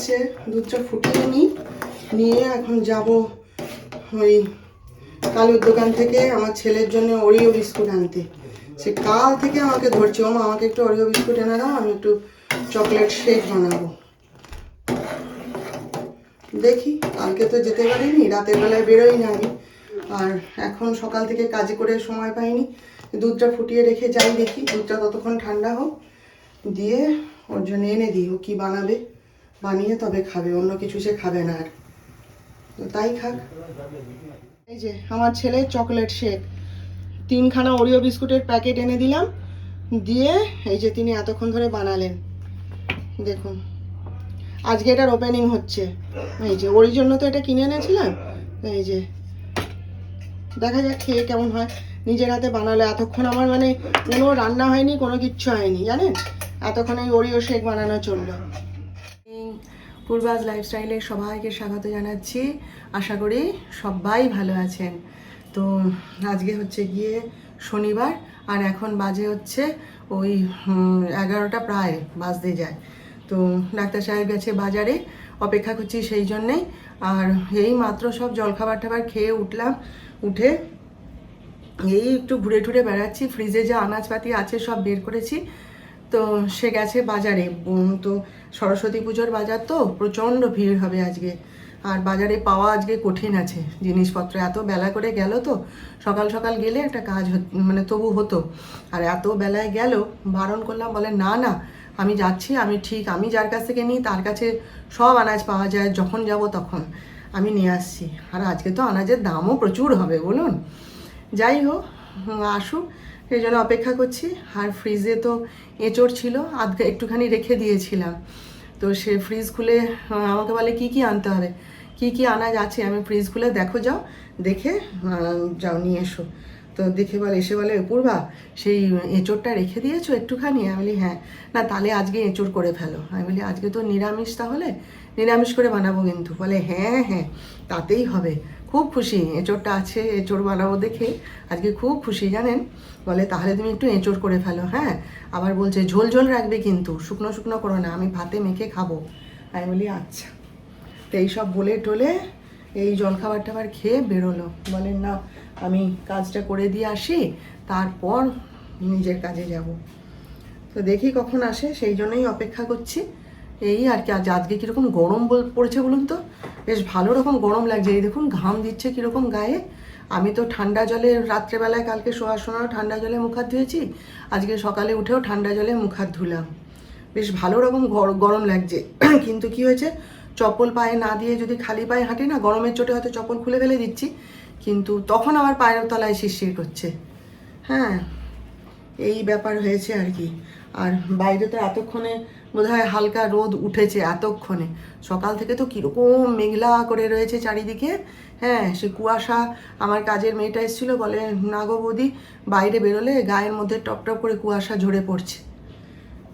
এসছে, দুধটা ফুটিয়ে নিই, নিয়ে এখন যাব ওই কালুর দোকান থেকে আমার ছেলের জন্য ওরিও বিস্কুট আনতে। সে কাল থেকে আমাকে ধরছে, ও মা আমাকে একটু ওরিও বিস্কুট এনে দাও, আমি একটু চকলেট শেক বানাবো। দেখি, কালকে তো যেতে পারিনি, রাতের বেলায় বেরোই না আমি, আর এখন সকাল থেকে কাজ করে সময় পাইনি। দুধটা ফুটিয়ে রেখে যাই, দেখি দুধটা ততক্ষণ ঠান্ডা হোক, দিয়ে ওর জন্য এনে দিই। ও কী বানাবে, বানিয়ে তবে খাবে, অন্য কিছু সে খাবে না আর, তো তাই খাক। এই যে আমার ছেলে চকলেট শেক, 3খানা ওরিও বিস্কুটের প্যাকেট এনে দিলাম, দিয়ে এই যে তিনি এতক্ষণ ধরে বানালেন। দেখুন, আজকে এটার ওপেনিং হচ্ছে। এই যে ওর জন্য তো এটা কিনে এনেছিলাম, এই যে দেখা যাক খেয়ে কেমন হয়। নিজের হাতে বানালে, এতক্ষণ আমার মানে কোনো রান্না হয়নি, কোনো কিচ্ছু হয়নি জানেন, এতক্ষণ এই ওরিও শেক বানানো চললো। পূর্বাজ লাইফস্টাইলে সবাইকে স্বাগত জানাচ্ছি, আশা করি সবাই ভালো আছেন। তো আজকে হচ্ছে গিয়ে শনিবার, আর এখন বাজে হচ্ছে ওই 11টা প্রায় বাজতে যায়। তো ডাক্তার সাহেব গেছে বাজারে, অপেক্ষা করছি সেই জন্যেই। আর এই মাত্র সব জলখাবার টাবার খেয়ে উঠলাম, উঠে এই একটু ঘুরে টুরে বেড়াচ্ছি, ফ্রিজে যা আনাজপাতি আছে সব বের করেছি। তো সে গেছে বাজারে, তো সরস্বতী পুজোর বাজার তো প্রচণ্ড ভিড় হবে আজকে, আর বাজারে পাওয়া আজকে কঠিন আছে জিনিসপত্র। এত বেলা করে গেল, তো সকাল সকাল গেলে একটা কাজ মানে তবু হতো, আর এত বেলায় গেল, বারণ করলাম, বলে না না আমি যাচ্ছি, আমি ঠিক, আমি যার কাছ থেকে নিই তার কাছে সব আনাজ পাওয়া যায়, যখন যাব তখন আমি নিয়ে আসছি। আর আজকে তো আনাজের দামও প্রচুর হবে বলুন। যাই হোক, আসুক, সেই জন্য অপেক্ষা করছি। আর ফ্রিজে তো এঁচড় ছিল, আধ একটুখানি রেখে দিয়েছিলাম, তো সে ফ্রিজ খুলে আমাকে বলে কি কি আনতে হবে, কি কি আনাজ আছে। আমি ফ্রিজ খুলে দেখো, যাও দেখে যাও নিয়ে এসো। তো দেখে বলে, এসে বলে পূর্বা সেই এঁচড়টা রেখে দিয়েছো একটুখানি। আমি বলি হ্যাঁ। না তাহলে আজকে এঁচড় করে ফেলো। আমি বলি আজকে তো নিরামিষ, তাহলে নিরামিষ করে বানাবো কিন্তু। বলে হ্যাঁ হ্যাঁ তাতেই হবে, খুব খুশি, এঁচড়টা আছে, এঁচড় বানাবো দেখে আজকে খুব খুশি জানেন। বলে তাহলে তুমি একটু এঁচড় করে ফেলো, হ্যাঁ। আবার বলছে ঝোল ঝোল রাখবে কিন্তু, শুকনো শুকনো করো না, আমি ভাতে মেখে খাবো। আমি বলি আচ্ছা। তো এইসব বলে টলে এই জলখাবার টাবার খেয়ে বেরোলো, বলেন না আমি কাজটা করে দিয়ে আসি, তারপর নিজের কাজে যাব। তো দেখি কখন আসে, সেই জন্যই অপেক্ষা করছি। এই আর কি। আজকে কীরকম গরম পড়েছে বলুন তো, বেশ ভালো রকম গরম লাগছে। এই দেখুন ঘাম দিচ্ছে কীরকম গায়ে। আমি তো ঠান্ডা জলে রাত্রেবেলায় কালকে শোয়ার সময় ঠান্ডা জলে মুখ হাত ধুয়েছি, আজকে সকালে উঠেও ঠান্ডা জলে মুখ হাত ধুলাম। বেশ ভালো রকম গরম লাগছে। কিন্তু কি হয়েছে, চপ্পল পায়ে না দিয়ে যদি খালি পায়ে হাঁটি না, গরমের চোটে হয়তো চপ্পল খুলে ফেলে দিচ্ছি, কিন্তু তখন আমার পায়ের তলায় শিরশির করছে। হ্যাঁ, এই ব্যাপার হয়েছে আর কি। আর বাইরে তো এতক্ষণে বোধহয় হালকা রোদ উঠেছে, এতক্ষণে। সকাল থেকে তো কীরকম মেঘলা করে রয়েছে চারিদিকে। হ্যাঁ, সে কুয়াশা। আমার কাজের মেয়েটা এসেছিলো, বলে না গো বৌদি, বাইরে বেরোলে গায়ের মধ্যে টপ টপ করে কুয়াশা ঝরে পড়ছে।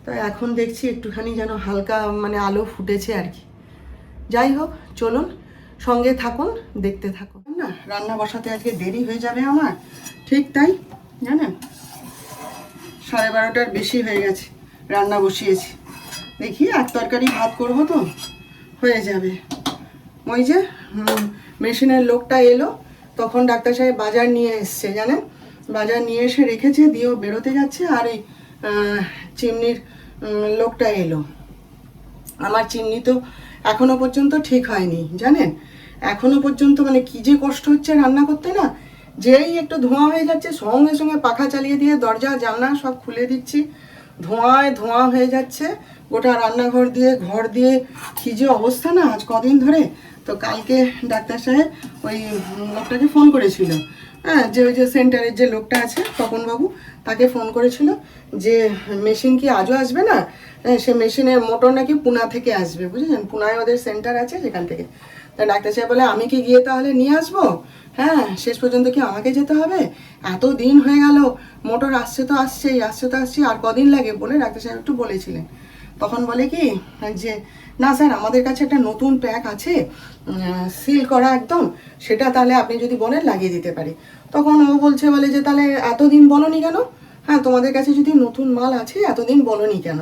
তো এখন দেখছি একটুখানি যেন হালকা মানে আলো ফুটেছে আর কি। যাই হোক, চলুন সঙ্গে থাকুন, দেখতে থাকুন। না রান্না বসাতে আজকে দেরি হয়ে যাবে আমার, ঠিক তাই জানেন। 12:30টার বেশি হয়ে গেছে, রান্না বসিয়েছি। দেখি এক তরকারি ভাত করবো তো হয়ে যাবে। ওই যে মেশিনের লোকটা এলো, তখন ডাক্তার সাহেব বাজার নিয়ে এসছে জানেন, বাজার নিয়ে এসে রেখেছে, দিয়েও বেরোতে যাচ্ছে। আর এই চিমনির লোকটা এলো। আমার চিমনি তো এখনো পর্যন্ত ঠিক হয়নি জানেন, এখনো পর্যন্ত মানে কি যে কষ্ট হচ্ছে রান্না করতে না। যেই একটু ধোঁয়া হয়ে যাচ্ছে, সঙ্গে সঙ্গে পাখা চালিয়ে দিয়ে দরজা জানলা সব খুলে দিচ্ছি, ধোঁয়ায় ধোঁয়া হয়ে যাচ্ছে গোটা রান্নাঘর দিয়ে, ঘর দিয়ে। কি যে অবস্থা না আজ কদিন ধরে। তো কালকে ডাক্তার সাহেব ওই লোকটাকে ফোন করেছিল, হ্যাঁ, যে ওই যে সেন্টারের যে লোকটা আছে তপনবাবু, তাকে ফোন করেছিল যে মেশিন কি আজও আসবে না। সে মেশিনের মোটর নাকি পুনা থেকে আসবে, বুঝেছেন, পুনায় ওদের সেন্টার আছে, সেখান থেকে। তা ডাক্তার সাহেব বলে আমি কি গিয়ে তাহলে নিয়ে আসবো? হ্যাঁ, শেষ পর্যন্ত কি আমাকে যেতে হবে? এত দিন হয়ে গেল, মোটর আসছে তো আসছেই, আসছে তো আসছে, আর কদিন লাগে বলে ডাক্তার সাহেব একটু বলেছিলেন। তখন বলে কি যে না স্যার, আমাদের কাছে একটা নতুন প্যাক আছে সিল করা একদম, সেটা তাহলে আপনি যদি বলেন লাগিয়ে দিতে পারি। তখন ও বলছে, বলে যে তাহলে এতদিন বলনি কেন? হ্যাঁ, তোমাদের কাছে যদি নতুন মাল আছে এতদিন বলনি কেন?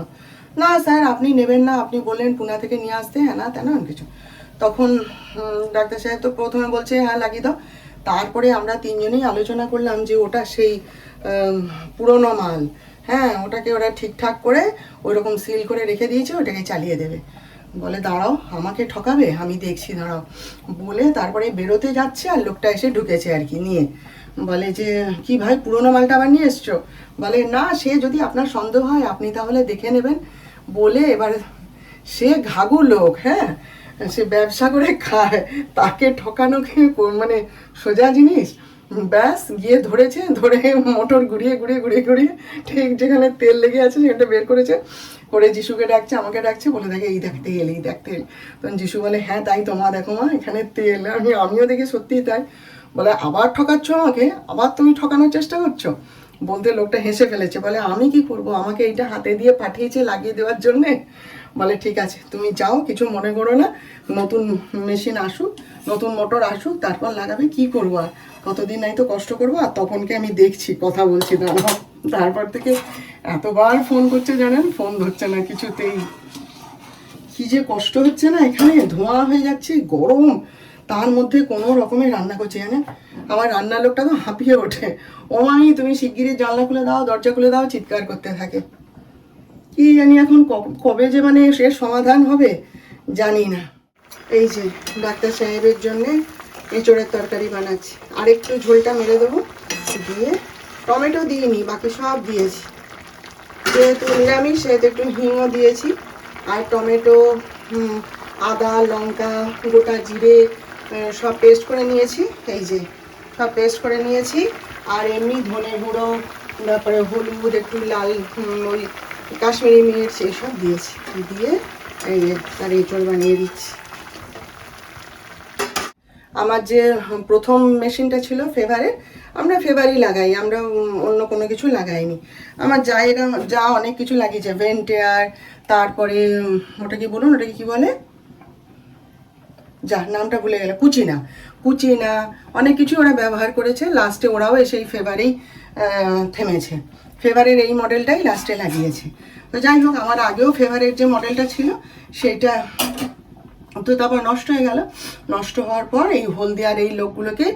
না স্যার আপনি নেবেন না, আপনি বললেন পুনা থেকে নিয়ে আসতে, হ্যাঁ না তেনা কিছু। তখন ডাক্তার সাহেব তো প্রথমে বলছে হ্যাঁ লাগিয়ে দাও। তারপরে আমরা তিনজনেই আলোচনা করলাম যে ওটা সেই পুরনো মাল, হ্যাঁ ওটাকে ওরা ঠিকঠাক করে ওইরকম সিল করে রেখে দিয়েছে, ওটাকে চালিয়ে দেবে। বলে দাঁড়াও আমাকে ঠকাবে, আমি দেখছি দাঁড়াও। বলে তারপরে বেরোতে যাচ্ছে আর লোকটা এসে ঢুকেছে আর কি নিয়ে। বলে যে কি ভাই পুরোনো মালটা আবার নিয়ে এসছো? বলে না সে যদি আপনার সন্দেহ হয় আপনি তাহলে দেখে নেবেন। বলে এবার সে ঘাঘু লোক, হ্যাঁ সে ব্যবসা করে খায়, তাকে ঠকানো কি মানে সোজা জিনিস? ব্যাস গিয়ে ধরেছে, ধরে মোটর ঘুরিয়ে ঘুরিয়ে ঘুরিয়ে ঘুরিয়ে ঠিক যেখানে তেল লেগে আছে সেখানটা বের করেছে, করে যিশুকে ডাকছে আমাকে ডাকছে, বলে দেখে এই দেখ তেল, এই দেখ তেল। তখন যিশু বলে হ্যাঁ তাই তো মা, দেখো মা এখানে তেল। আমিও দেখি সত্যিই তাই। বলে আবার ঠকাচ্ছ আমাকে, আবার তুমি ঠকানোর চেষ্টা করছো? বলতে লোকটা হেসে ফেলেছে, বলে আমি কি করব, আমাকে এইটা হাতে দিয়ে পাঠিয়েছে লাগিয়ে দেওয়ার জন্যে। বলে ঠিক আছে তুমি যাও, কিছু মনে করো না, নতুন মেশিন আসুক, নতুন মোটর আসুক তারপর লাগাবে, কি করবো আর, কতদিন নাই তো কষ্ট করবো, আর তখনকে আমি দেখছি কথা বলছি দাঁড়াও। তারপর থেকে এতবার ফোন করছে জানেন, ফোন ধরছে না কিছুতেই। কি যে কষ্ট হচ্ছে না, এখানে ধোঁয়া হয়ে যাচ্ছে, গরম, তার মধ্যে কোনো রকমের রান্না করছে জানেন। আমার রান্নার লোকটা তো হাঁপিয়ে ওঠে, ও মামি তুমি শিগগিরই জানলা খুলে দাও, দরজা খুলে দাও, চিৎকার করতে থাকে। কি জানি এখন কবে যে মানে এর সমাধান হবে জানি না। এই যে ডাক্তার সাহেবের জন্যে এঁচোড়ের তরকারি বানাচ্ছি, আর একটু ঝোলটা মেরে দেবো, দিয়ে টমেটো দিইনি, বাকি সব দিয়েছি, যেহেতু নিরামিষ সেহেতু একটু হিংও দিয়েছি, আর টমেটো, আদা লঙ্কা গোটা জিরে সব পেস্ট করে নিয়েছি, এই যে সব পেস্ট করে নিয়েছি। আর এমনি ধনে গুঁড়ো, তারপরে হলুদ, একটু লাল ওই কাশ্মীরি মির্চ এসব দিয়েছি, দিয়ে এই তার এঁচড় বানিয়ে দিচ্ছি। আমার যে প্রথম মেশিনটা ছিল ফেভারে, আমরা ফেভারই লাগাই, আমরা অন্য কোনো কিছু লাগাইনি। আমার জায়েরা যা অনেক কিছু লাগিয়েছে, ভেন্টিয়ার, তারপরে ওটাকে বলুন, ওটাকে কী বলে, যা নামটা ভুলে গেলে, কুচিনা, কুচিনা অনেক কিছু ওরা ব্যবহার করেছে। লাস্টে ওরাও এসে এই ফেভারেই থেমেছে, ফেভারের এই মডেলটাই লাস্টে লাগিয়েছে। তো যাই হোক, আমার আগেও ফেভারের যে মডেলটা ছিল সেইটা তো তারপর নষ্ট হয়ে গেল। নষ্ট হওয়ার পর এই হলদিয়ার এই লোকগুলোকে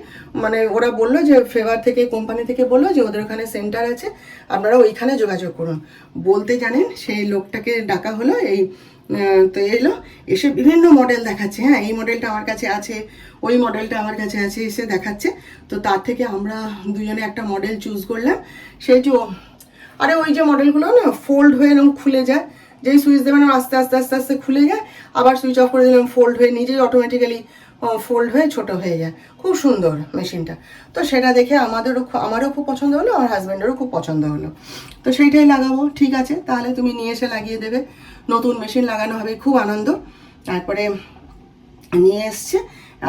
মানে ওরা বললো যে ফেভার থেকে, কোম্পানি থেকে বললো যে ওদের ওখানে সেন্টার আছে, আপনারা ওইখানে যোগাযোগ করুন। বলতে জানেন সেই লোকটাকে ডাকা হলো, এই তো এলো, এসে বিভিন্ন মডেল দেখাচ্ছে, হ্যাঁ এই মডেলটা আমার কাছে আছে, ওই মডেলটা আমার কাছে আছে, এসে দেখাচ্ছে। তো তার থেকে আমরা দুজনে একটা মডেল চুজ করলাম, সেই যে আরে ওই যে মডেলগুলো না ফোল্ড হয়ে এরকম খুলে যায়, যেই সুইচ দেবেন আস্তে আস্তে আস্তে আস্তে খুলে যায়, আবার সুইচ অফ করে দিলাম ফোল্ড হয়ে নিজেই অটোমেটিক্যালি ফোল্ড হয়ে ছোট হয়ে যায়, খুব সুন্দর মেশিনটা। তো সেটা দেখে আমারও খুব পছন্দ হলো, আমার হাজব্যান্ডেরও খুব পছন্দ হলো। তো সেইটাই লাগাবো, ঠিক আছে তাহলে তুমি নিয়ে এসে লাগিয়ে দেবে, নতুন মেশিন লাগানো হবে, খুব আনন্দ। তারপরে নিয়ে এসছে,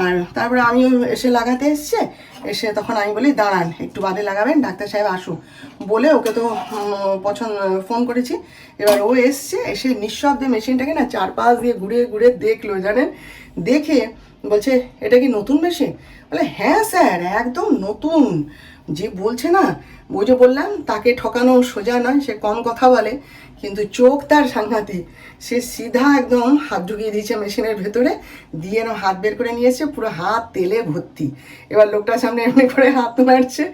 আর তারপরে আমিও এসে লাগাতে এসছে, এসে তখন আমি বলি দাঁড়ান একটু বাদে লাগাবেন, ডাক্তার সাহেব আসুক, বলে ওকে তো পছন্দ ফোন করেছি। এবার ও এসছে, এসে নিঃশব্দে মেশিনটাকে না চারপাশ দিয়ে ঘুরে ঘুরে দেখলো জানেন, দেখে বলছে এটা কি নতুন মেশিন? বলে হ্যাঁ স্যার একদম নতুন। যে বলছে না, ওই যে বললাম তাকে ঠকানো সোজা নয়, সে কম কথা বলে কিন্তু চোখ তার সাংঘাতিক। সে সিধা একদম হাত ঢুকিয়ে দিয়েছে মেশিনের ভেতরে, দিয়ে এরকম হাত বের করে নিয়েছে, পুরো হাত তেলে ভর্তি। এবার লোকটার সামনে এমনি করে হাত মারছে,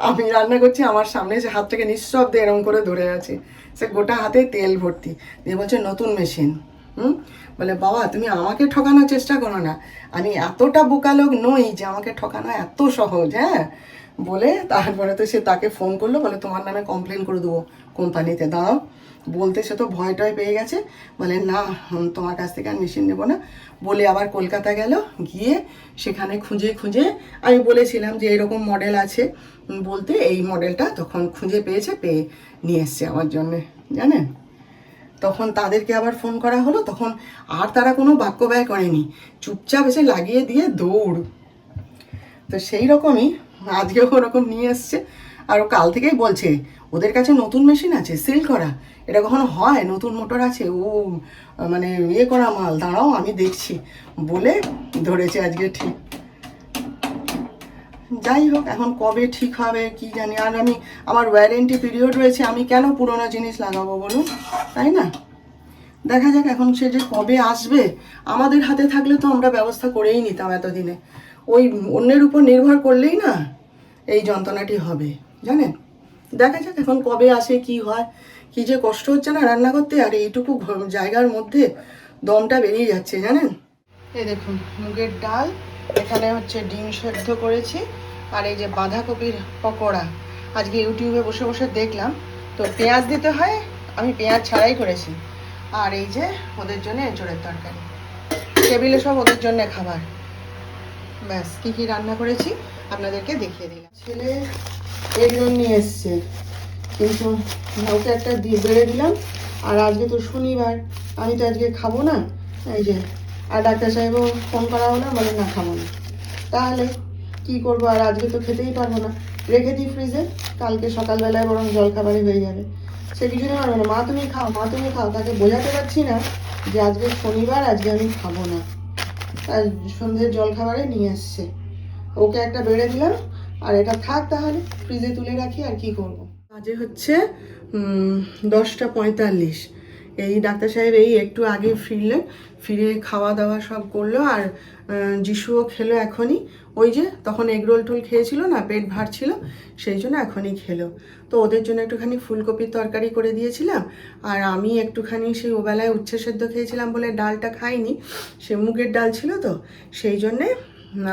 আমি রান্না করছি, আমার সামনে সে হাতটাকে নিঃশব্দে এরকম করে ধরে আছে, সে গোটা হাতে তেল ভর্তি, দিয়ে বলছে নতুন মেশিন। বলে বাবা তুমি আমাকে ঠকানোর চেষ্টা করো না, আমি এতটা বোকা লোক নই যে আমাকে ঠকানো এত সহজ। হ্যাঁ বলে তারপরে তো সে তাকে ফোন করলো, বলে তোমার নামে কমপ্লেন করে দেবো কোম্পানিতে, দাঁড়াও। বলতে সে তো ভয় টয় পেয়ে গেছে, বলে না তোমার কাছ থেকে আর মেশিন নেবো না। বলে আবার কলকাতা গেল, গিয়ে সেখানে খুঁজে খুঁজে, আমি বলেছিলাম যে এরকম মডেল আছে বলতে, এই মডেলটা তখন খুঁজে পেয়েছে, পেয়ে নিয়ে এসছে আমার জন্যে জানেন। তখন তাদেরকে আবার ফোন করা হলো, তখন আর তারা কোনো বাক্য ব্যয় করেনি, চুপচাপ এসে লাগিয়ে দিয়ে দৌড়। তো সেই রকমই আজকেও ওরকম নিয়ে এসছে, আর ও কাল থেকেই বলছে ওদের কাছে নতুন মেশিন আছে সিল করা, এটা কখনো হয়, নতুন মোটর আছে, ও মানে ইয়ে করা মাল, দাঁড়াও আমি দেখছি, বলে ধরেছে আজকে ঠিক। যাই হোক এখন কবে ঠিক হবে কি জানি, আর আমার ওয়ারেন্টি পিরিয়ড রয়েছে, আমি কেন পুরোনো জিনিস লাগাবো বলুন, তাই না? দেখা যাক এখন সে যে কবে আসবে। আমাদের হাতে থাকলে তো আমরা ব্যবস্থা করেই নিতাম এতদিনে। ওই অন্যের উপর নির্ভর করলেই না এই যন্ত্রণাটি হবে, জানেন। দেখা যাক এখন কবে আসে, কি হয়। কি যে কষ্ট হচ্ছে না রান্না করতে, আর এইটুকু জায়গার মধ্যে দমটা বেরিয়ে যাচ্ছে, জানেন। এই দেখুন মুগের ডাল, এখানে হচ্ছে ডিম সেদ্ধ করেছি, আর এই যে বাঁধাকপির পকোড়া। আজকে ইউটিউবে বসে বসে দেখলাম তো পেঁয়াজ দিতে হয়, আমি পেঁয়াজ ছাড়াই করেছি। আর এই যে ওদের জন্য এঁচোড়ের তরকারি, টেবিলে সব ওদের জন্য খাবার। ব্যাস, কী কী রান্না করেছি আপনাদেরকে দেখিয়ে দিলাম। ছেলে এগ রোল নিয়ে এসছে, কিন্তু ওকে একটা বেড়ে দিলাম। আর আজকে তো শনিবার, আমি তো আজকে খাবো না। এই যে, আর ডাক্তার সাহেবও ফোন করা হলো, বলে না খাবো না। তাহলে কি করবো, আর আজকে তো খেতেই পারবো না। রেখে দিই ফ্রিজে, কালকে সকালবেলায় বরং জলখাবারে হয়ে যাবে। সে কিছু না পারবে না, মা তুমি খাও, মা তুমি খাও। তাকে বোঝাতে পারছি না যে আজকে শনিবার, আজকে আমি খাবো না। আর সন্ধ্যের জলখাবারে নিয়ে এসছে, ওকে একটা বেড়ে দিলাম। আর এটা থাক, তাহলে ফ্রিজে তুলে রাখি। আর কি করব। আজকে হচ্ছে 10:45। এই ডাক্তার সাহেব এই একটু আগে ফিরে খাওয়া দাওয়া সব করলো। আর যিশুও খেলো এখনই। ওই যে তখন এগরোল টোল খেয়েছিল না, পেট ভার ছিল, সেই জন্য এখনই খেলো। তো ওদের জন্য একটুখানি ফুলকপির তরকারি করে দিয়েছিলাম। আর আমি একটুখানি সেই ওবেলায় উচ্ছে সেদ্ধ খেয়েছিলাম বলে ডালটা খাইনি, সে মুগের ডাল ছিল তো, সেই জন্যে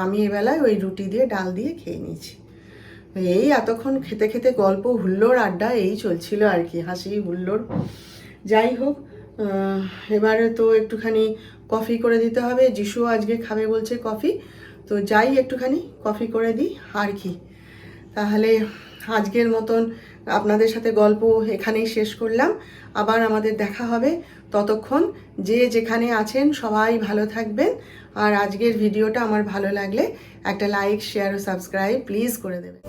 আমি এবেলায় ওই রুটি দিয়ে ডাল দিয়ে খেয়ে নিয়েছি। এই এতক্ষণ খেতে খেতে গল্প হুল্লোড় আড্ডা এই চলছিল আর কি, হাসি হুল্লোড়। যাই হোক, এবারে তো একটুখানি কফি করে দিতে হবে। যিশু আজকে খাবে বলছে কফি, তো যাই একটুখানি কফি করে দিই আর কি। তাহলে আজকের মতন আপনাদের সাথে গল্প এখানেই শেষ করলাম। আবার আমাদের দেখা হবে। ততক্ষণ যে যেখানে আছেন সবাই ভালো থাকবেন। আর আজকের ভিডিওটা আমার ভালো লাগলে একটা লাইক, শেয়ার ও সাবস্ক্রাইব প্লিজ করে দেবেন।